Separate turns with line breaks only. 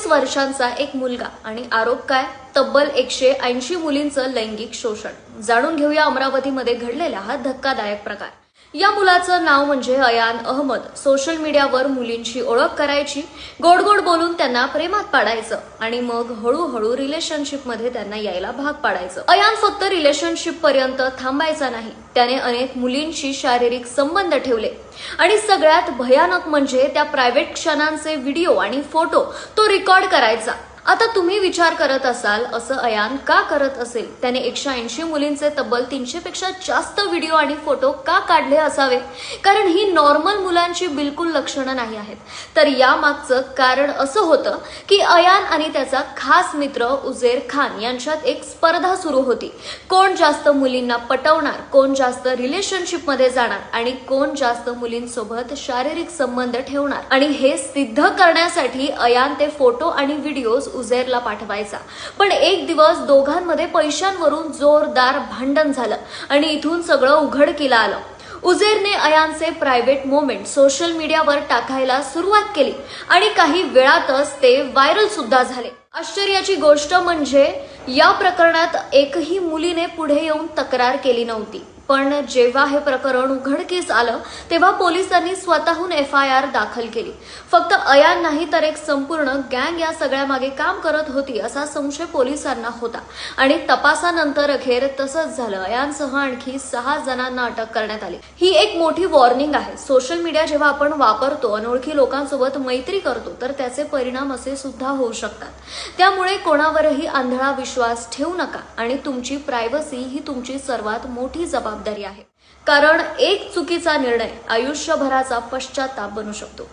वर्षांचा एक मुलगा आणि आरोप काय? तब्बल 180 मुलींचं लैंगिक शोषण। जाणून घेऊया अमरावतीमध्ये घडलेला हा धक्कादायक प्रकार। या मुलाचं नाव म्हणजे अयान अहमद। सोशल मीडियावर मुलींची ओळख करायची, गोड गोड बोलून त्यांना प्रेमात पाडायचं आणि मग हळूहळू रिलेशनशिपमध्ये त्यांना यायला भाग पाडायचं। अयान फक्त रिलेशनशिप पर्यंत थांबायचा नाही, त्याने अनेक मुलींशी शारीरिक संबंध ठेवले आणि सगळ्यात भयानक म्हणजे त्या प्रायव्हेट क्षणांचे व्हिडिओ आणि फोटो तो रेकॉर्ड करायचा। आता तुम्ही विचार करत असाल, असं अयान का करत असेल? त्याने 180 मुलींचे तब्बल 300 पेक्षा जास्त व्हिडिओ आणि फोटो का काढले असावे? कारण ही नॉर्मल मुलांची बिलकुल लक्षणं नाही आहेत। तर यामागचं कारण असं होतं की अयान आणि त्याचा खास मित्र उजेर खान यांच्यात एक स्पर्धा सुरू होती। कोण जास्त मुलींना पटवणार, कोण जास्त रिलेशनशिपमध्ये जाणार आणि कोण जास्त मुलींसोबत शारीरिक संबंध ठेवणार। आणि हे सिद्ध करण्यासाठी अयान ते फोटो आणि व्हिडिओज उजेरला पाठवायचा। पण एक दिवस दोघांमध्ये पैशांवरून जोरदार भांडण झालं आणि इथून सगळं उघडकीला आलं। उजेरने अयानचे प्रायव्हेट मोमेंट सोशल मीडियावर टाकायला सुरुवात केली आणि काही वेळातच ते व्हायरल सुद्धा झाले। आश्चर्याची गोष्ट म्हणजे या प्रकरणात एकही मुलीने पुढे येऊन तक्रार केली नव्हती। पण जेव्हा हे प्रकरण उघडकीस आलं तेव्हा पोलिसांनी स्वतःहून FIR दाखल केली। फक्त अयान नाही तर एक संपूर्ण गँग या सगळ्यामागे काम करत होती असा संशय पोलिसांना होता आणि तपासानंतर अखेर तसंच झालं। अयानसह आणखी 6 जणांना अटक करण्यात आली। ही एक मोठी वॉर्निंग आहे। सोशल मीडिया जेव्हा आपण वापरतो, अनोळखी लोकांसोबत मैत्री करतो, तर त्याचे परिणाम असे सुद्धा होऊ शकतात। त्यामुळे कोणावरही आंधळा विश्वास ठेवू नका आणि तुमची प्रायव्हसी ही तुमची सर्वात मोठी जबाबदारी आहे। कारण एक चुकीचा निर्णय आयुष्यभराचा पश्चाताप बनू शकतो।